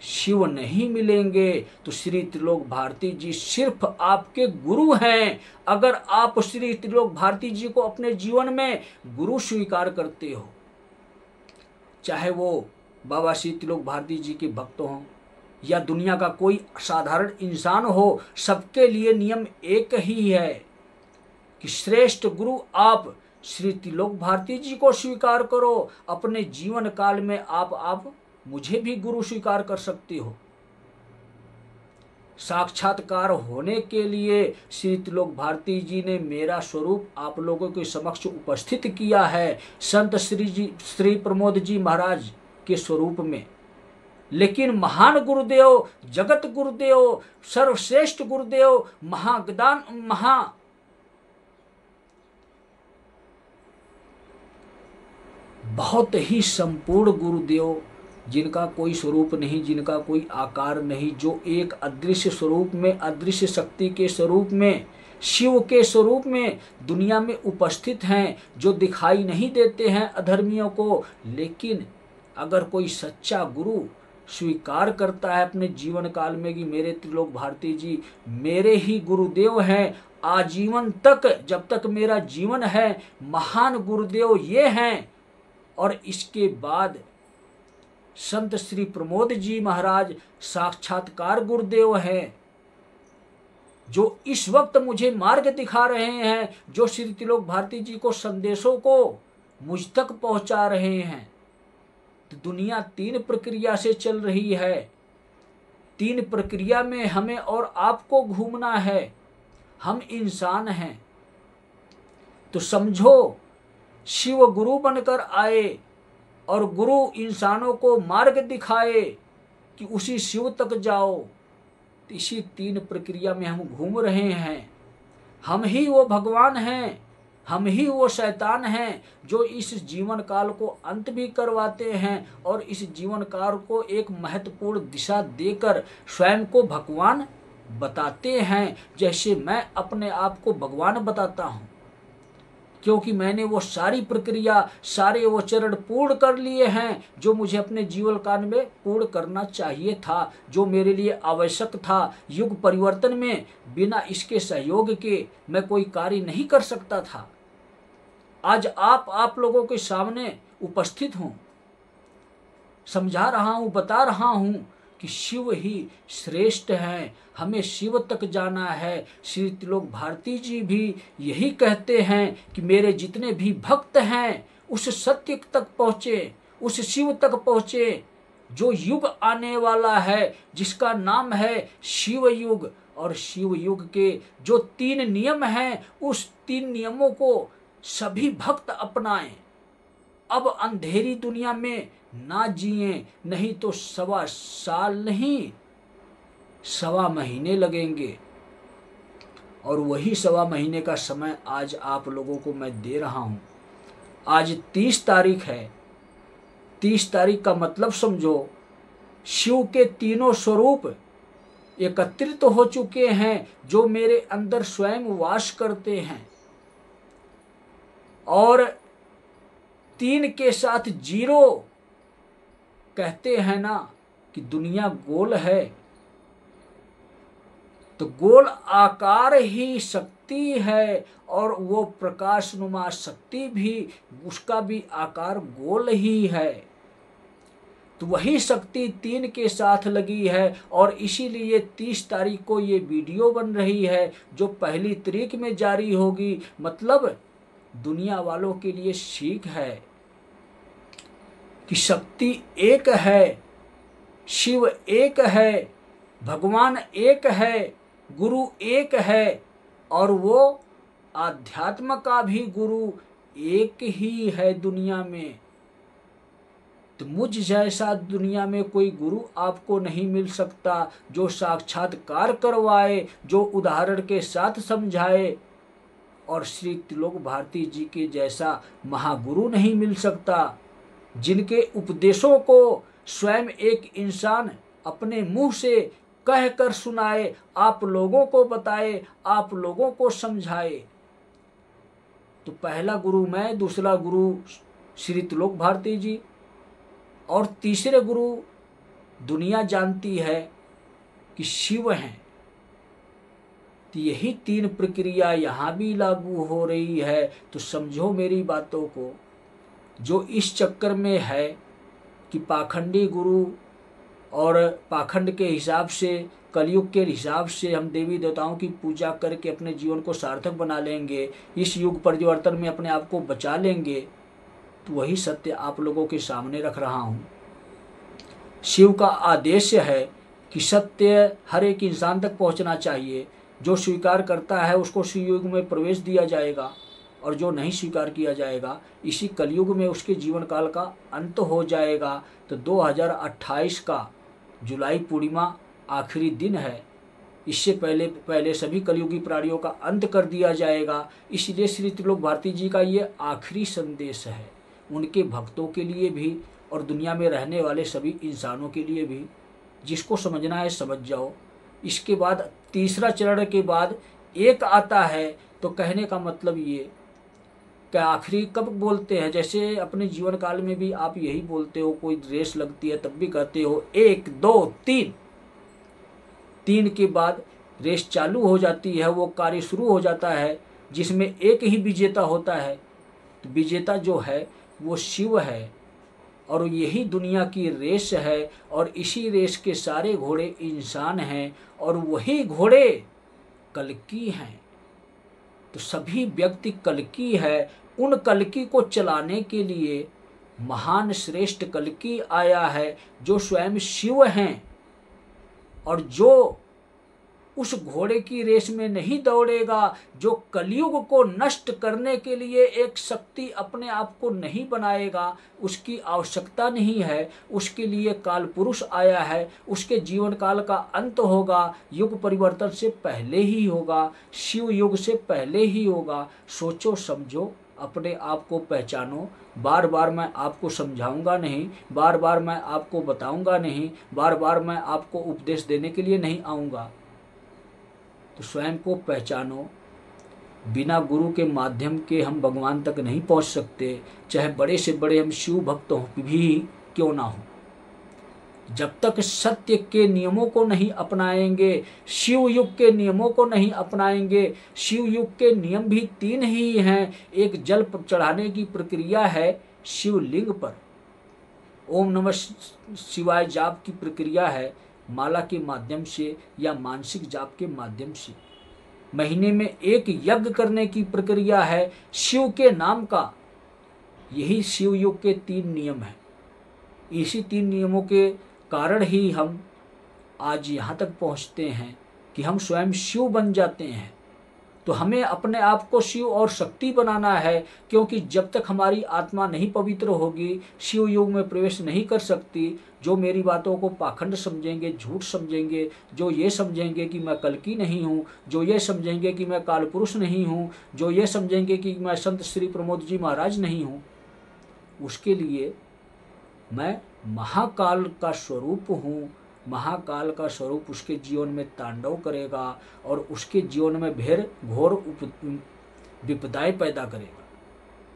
शिव नहीं मिलेंगे। तो श्री त्रिलोक भारती जी सिर्फ आपके गुरु हैं। अगर आप श्री त्रिलोक भारती जी को अपने जीवन में गुरु स्वीकार करते हो, चाहे वो बाबा श्री त्रिलोक भारती जी के भक्त हों या दुनिया का कोई साधारण इंसान हो, सबके लिए नियम एक ही है कि श्रेष्ठ गुरु आप श्री त्रिलोक भारती जी को स्वीकार करो। अपने जीवन काल में आप मुझे भी गुरु स्वीकार कर सकते हो। साक्षात्कार होने के लिए श्री त्रिलोक भारती जी ने मेरा स्वरूप आप लोगों के समक्ष उपस्थित किया है, संत श्री प्रमोद जी महाराज के स्वरूप में। लेकिन महान गुरुदेव, जगत गुरुदेव, सर्वश्रेष्ठ गुरुदेव, बहुत ही संपूर्ण गुरुदेव, जिनका कोई स्वरूप नहीं, जिनका कोई आकार नहीं, जो एक अदृश्य स्वरूप में, अदृश्य शक्ति के स्वरूप में, शिव के स्वरूप में दुनिया में उपस्थित हैं, जो दिखाई नहीं देते हैं अधर्मियों को। लेकिन अगर कोई सच्चा गुरु स्वीकार करता है अपने जीवन काल में कि मेरे त्रिलोक भारती जी मेरे ही गुरुदेव हैं, आजीवन तक जब तक मेरा जीवन है महान गुरुदेव ये हैं, और इसके बाद संत श्री प्रमोद जी महाराज साक्षात्कार गुरुदेव हैं, जो इस वक्त मुझे मार्ग दिखा रहे हैं, जो श्री त्रिलोक भारती जी को संदेशों को मुझ तक पहुंचा रहे हैं। तो दुनिया 3 प्रक्रिया से चल रही है, 3 प्रक्रिया में हमें और आपको घूमना है। हम इंसान हैं तो समझो शिव गुरु बनकर आए और गुरु इंसानों को मार्ग दिखाए कि उसी शिव तक जाओ। तो इसी 3 प्रक्रिया में हम घूम रहे हैं। हम ही वो भगवान हैं, हम ही वो शैतान हैं जो इस जीवन काल को अंत भी करवाते हैं और इस जीवन काल को एक महत्वपूर्ण दिशा देकर स्वयं को भगवान बताते हैं। जैसे मैं अपने आप को भगवान बताता हूँ, क्योंकि मैंने वो सारी प्रक्रिया, सारे वो चरण पूर्ण कर लिए हैं जो मुझे अपने जीवन काल में पूर्ण करना चाहिए था, जो मेरे लिए आवश्यक था। युग परिवर्तन में बिना इसके सहयोग के मैं कोई कार्य नहीं कर सकता था। आज आप लोगों के सामने उपस्थित हूँ, समझा रहा हूँ, बता रहा हूँ कि शिव ही श्रेष्ठ हैं, हमें शिव तक जाना है। श्री त्रिलोक भारती जी भी यही कहते हैं कि मेरे जितने भी भक्त हैं उस सत्य तक पहुँचे, उस शिव तक पहुँचे जो युग आने वाला है, जिसका नाम है शिव युग। और शिव युग के जो 3 नियम हैं, उस 3 नियमों को सभी भक्त अपनाएं। अब अंधेरी दुनिया में ना जिए, नहीं तो 1.25 साल नहीं 1.25 महीने लगेंगे। और वही 1.25 महीने का समय आज आप लोगों को मैं दे रहा हूँ। आज 30 तारीख है। 30 तारीख का मतलब समझो, शिव के तीनों स्वरूप एकत्रित हो चुके हैं जो मेरे अंदर स्वयं वास करते हैं। और 3 के साथ 0 कहते हैं ना कि दुनिया गोल है, तो गोल आकार ही शक्ति है और वो प्रकाशनुमा शक्ति भी, उसका भी आकार गोल ही है। तो वही शक्ति 3 के साथ लगी है और इसीलिए 30 तारीख को ये वीडियो बन रही है जो 1 तारीख में जारी होगी। मतलब दुनिया वालों के लिए सीख है कि शक्ति एक है, शिव एक है, भगवान एक है, गुरु एक है, और वो आध्यात्म का भी गुरु एक ही है दुनिया में। तो मुझ जैसा दुनिया में कोई गुरु आपको नहीं मिल सकता जो साक्षात्कार करवाए, जो उदाहरण के साथ समझाए। और श्री त्रिलोक भारती जी के जैसा महागुरु नहीं मिल सकता, जिनके उपदेशों को स्वयं एक इंसान अपने मुंह से कह कर सुनाए, आप लोगों को बताए, आप लोगों को समझाए। तो पहला गुरु मैं, दूसरा गुरु श्री त्रिलोक भारती जी, और तीसरे गुरु दुनिया जानती है कि शिव हैं। तो यही तीन प्रक्रिया यहाँ भी लागू हो रही है। तो समझो मेरी बातों को। जो इस चक्कर में है कि पाखंडी गुरु और पाखंड के हिसाब से, कलयुग के हिसाब से हम देवी देवताओं की पूजा करके अपने जीवन को सार्थक बना लेंगे, इस युग परिवर्तन में अपने आप को बचा लेंगे, तो वही सत्य आप लोगों के सामने रख रहा हूँ। शिव का आदेश है कि सत्य हर एक इंसान तक पहुँचना चाहिए। जो स्वीकार करता है उसको शिवयुग में प्रवेश दिया जाएगा, और जो नहीं स्वीकार किया जाएगा इसी कलयुग में उसके जीवन काल का अंत हो जाएगा। तो 2028 का जुलाई पूर्णिमा आखिरी दिन है। इससे पहले सभी कलयुगी प्राणियों का अंत कर दिया जाएगा। इसलिए श्री त्रिलोक भारती जी का ये आखिरी संदेश है, उनके भक्तों के लिए भी और दुनिया में रहने वाले सभी इंसानों के लिए भी। जिसको समझना है समझ जाओ। इसके बाद तीसरा चरण के बाद एक आता है। तो कहने का मतलब ये कि आखिरी कब बोलते हैं, जैसे अपने जीवन काल में भी आप यही बोलते हो, कोई रेस लगती है तब भी कहते हो 1 2 3। 3 के बाद रेस चालू हो जाती है, वो कार्य शुरू हो जाता है जिसमें एक ही विजेता होता है। तो विजेता जो है वो शिव है, और यही दुनिया की रेस है, और इसी रेस के सारे घोड़े इंसान हैं, और वही घोड़े कल्कि हैं। तो सभी व्यक्ति कल्कि है। उन कल्कि को चलाने के लिए महान श्रेष्ठ कल्कि आया है जो स्वयं शिव हैं, और जो उस घोड़े की रेस में नहीं दौड़ेगा, जो कलयुग को नष्ट करने के लिए एक शक्ति अपने आप को नहीं बनाएगा, उसकी आवश्यकता नहीं है। उसके लिए काल पुरुष आया है, उसके जीवन काल का अंत होगा, युग परिवर्तन से पहले ही होगा, शिव युग से पहले ही होगा। सोचो समझो, अपने आप को पहचानो। बार बार मैं आपको समझाऊंगा नहीं, बार बार मैं आपको बताऊंगा नहीं, बार बार मैं आपको उपदेश देने के लिए नहीं आऊँगा। तो स्वयं को पहचानो। बिना गुरु के माध्यम के हम भगवान तक नहीं पहुंच सकते, चाहे बड़े से बड़े हम शिव भक्त हों भी क्यों ना हो। जब तक सत्य के नियमों को नहीं अपनाएंगे, शिव युग के नियमों को नहीं अपनाएंगे। शिव युग के नियम भी 3 ही हैं। एक जल चढ़ाने की प्रक्रिया है शिवलिंग पर, ओम नमः शिवाय जाप की प्रक्रिया है माला के माध्यम से या मानसिक जाप के माध्यम से। महीने में एक यज्ञ करने की प्रक्रिया है शिव के नाम का। यही शिव युग के 3 नियम हैं। इसी 3 नियमों के कारण ही हम आज यहाँ तक पहुँचते हैं कि हम स्वयं शिव बन जाते हैं। तो हमें अपने आप को शिव और शक्ति बनाना है, क्योंकि जब तक हमारी आत्मा नहीं पवित्र होगी शिव युग में प्रवेश नहीं कर सकती। जो मेरी बातों को पाखंड समझेंगे, झूठ समझेंगे, जो ये समझेंगे कि मैं कल्कि नहीं हूँ, जो ये समझेंगे कि मैं काल पुरुष नहीं हूँ, जो ये समझेंगे कि मैं संत श्री प्रमोद जी महाराज नहीं हूँ, उसके लिए मैं महाकाल का स्वरूप हूँ। महाकाल का स्वरूप उसके जीवन में तांडव करेगा और उसके जीवन में घोर विपदाएं पैदा करेगा,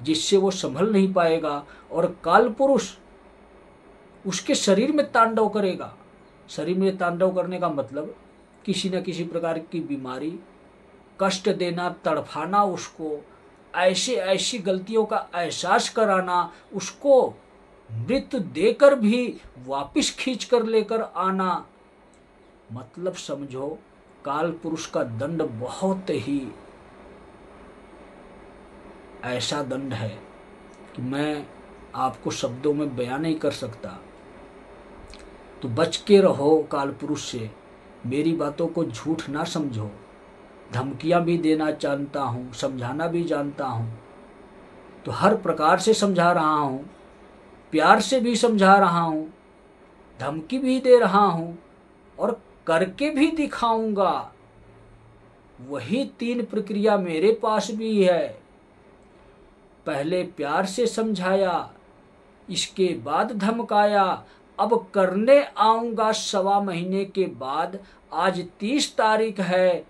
जिससे वो संभल नहीं पाएगा, और काल पुरुष उसके शरीर में तांडव करेगा। शरीर में तांडव करने का मतलब किसी न किसी प्रकार की बीमारी, कष्ट देना, तड़फाना, उसको ऐसे ऐसी गलतियों का एहसास कराना, उसको मृत्यु देकर भी वापिस खींच कर लेकर आना। मतलब समझो, काल पुरुष का दंड बहुत ही ऐसा दंड है कि मैं आपको शब्दों में बयान नहीं कर सकता। तो बच के रहो काल पुरुष से, मेरी बातों को झूठ ना समझो। धमकियां भी देना जानता हूँ, समझाना भी जानता हूँ, तो हर प्रकार से समझा रहा हूँ, प्यार से भी समझा रहा हूँ, धमकी भी दे रहा हूँ और करके भी दिखाऊंगा। वही 3 प्रक्रिया मेरे पास भी है। पहले प्यार से समझाया, इसके बाद धमकाया, अब करने आऊंगा 1.25 महीने के बाद। आज 30 तारीख है,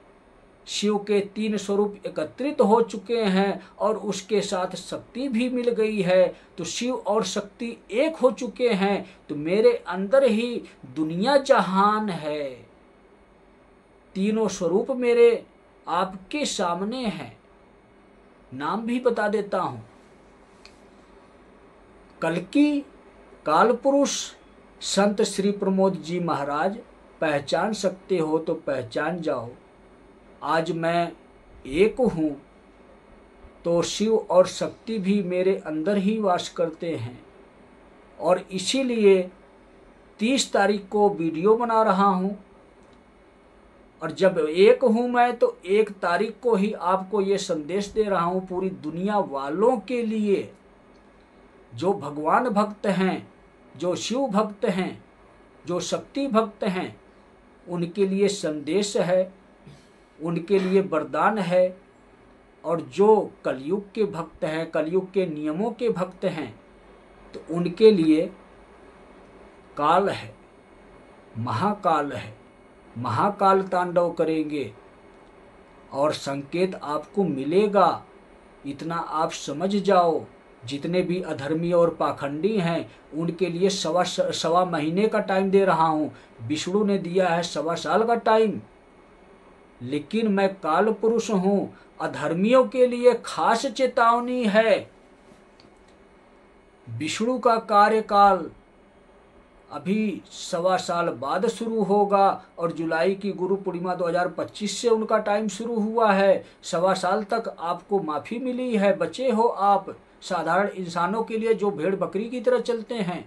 शिव के 3 स्वरूप एकत्रित हो चुके हैं और उसके साथ शक्ति भी मिल गई है। तो शिव और शक्ति एक हो चुके हैं, तो मेरे अंदर ही दुनिया जहान है। तीनों स्वरूप मेरे आपके सामने हैं। नाम भी बता देता हूं। कल्कि काल पुरुष संत श्री प्रमोद जी महाराज, पहचान सकते हो तो पहचान जाओ। आज मैं एक हूं, तो शिव और शक्ति भी मेरे अंदर ही वास करते हैं। और इसीलिए 30 तारीख को वीडियो बना रहा हूं। और जब एक हूं मैं, तो 1 तारीख को ही आपको ये संदेश दे रहा हूं पूरी दुनिया वालों के लिए। जो भगवान भक्त हैं, जो शिव भक्त हैं, जो शक्ति भक्त हैं, उनके लिए संदेश है, उनके लिए वरदान है। और जो कलयुग के भक्त हैं, कलयुग के नियमों के भक्त हैं, तो उनके लिए काल है, महाकाल है। महाकाल तांडव करेंगे और संकेत आपको मिलेगा। इतना आप समझ जाओ। जितने भी अधर्मी और पाखंडी हैं, उनके लिए 1.25 महीने का टाइम दे रहा हूँ। विष्णु ने दिया है 1.25 साल का टाइम, लेकिन मैं काल पुरुष हूँ। अधर्मियों के लिए खास चेतावनी है। विष्णु का कार्यकाल अभी 1.25 साल बाद शुरू होगा और जुलाई की गुरु पूर्णिमा 2025 से उनका टाइम शुरू हुआ है। 1.25 साल तक आपको माफी मिली है, बचे हो आप। साधारण इंसानों के लिए जो भेड़ बकरी की तरह चलते हैं,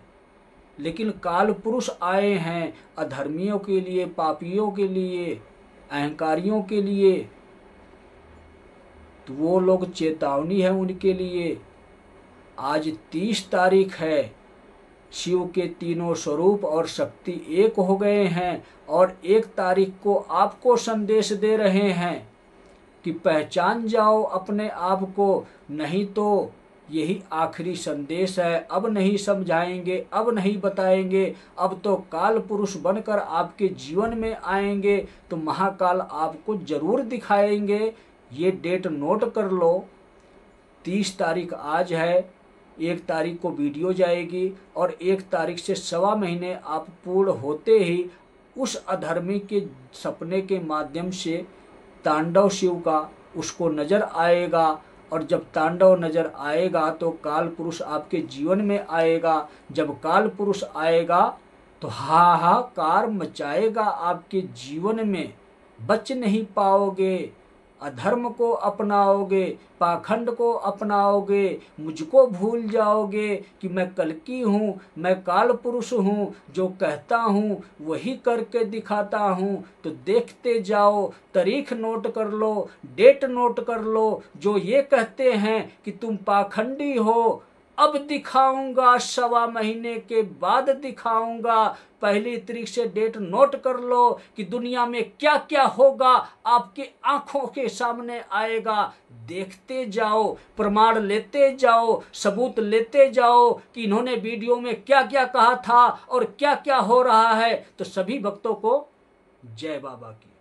लेकिन काल पुरुष आए हैं अधर्मियों के लिए, पापियों के लिए, अहंकारियों के लिए। तो वो लोग चेतावनी है उनके लिए। आज 30 तारीख है, शिव के तीनों स्वरूप और शक्ति एक हो गए हैं और 1 तारीख को आपको संदेश दे रहे हैं कि पहचान जाओ अपने आप को, नहीं तो यही आखिरी संदेश है। अब नहीं समझाएंगे, अब नहीं बताएंगे, अब तो काल पुरुष बनकर आपके जीवन में आएंगे तो महाकाल आपको जरूर दिखाएंगे। ये डेट नोट कर लो। 30 तारीख आज है, 1 तारीख को वीडियो जाएगी और 1 तारीख से 1.25 महीने आप पूर्ण होते ही उस अधर्मी के सपने के माध्यम से तांडव शिव का उसको नजर आएगा। और जब तांडव नजर आएगा तो काल पुरुष आपके जीवन में आएगा। जब काल पुरुष आएगा तो हाहाकार मचाएगा आपके जीवन में, बच नहीं पाओगे। अधर्म को अपनाओगे, पाखंड को अपनाओगे, मुझको भूल जाओगे कि मैं कल्कि हूँ, मैं काल पुरुष हूँ। जो कहता हूँ वही करके दिखाता हूँ। तो देखते जाओ, तारीख नोट कर लो, डेट नोट कर लो। जो ये कहते हैं कि तुम पाखंडी हो, अब दिखाऊंगा, 1.25 महीने के बाद दिखाऊंगा। 1 तारीख से डेट नोट कर लो कि दुनिया में क्या क्या होगा, आपके आंखों के सामने आएगा। देखते जाओ, प्रमाण लेते जाओ, सबूत लेते जाओ कि इन्होंने वीडियो में क्या क्या कहा था और क्या क्या हो रहा है। तो सभी भक्तों को जय बाबा की।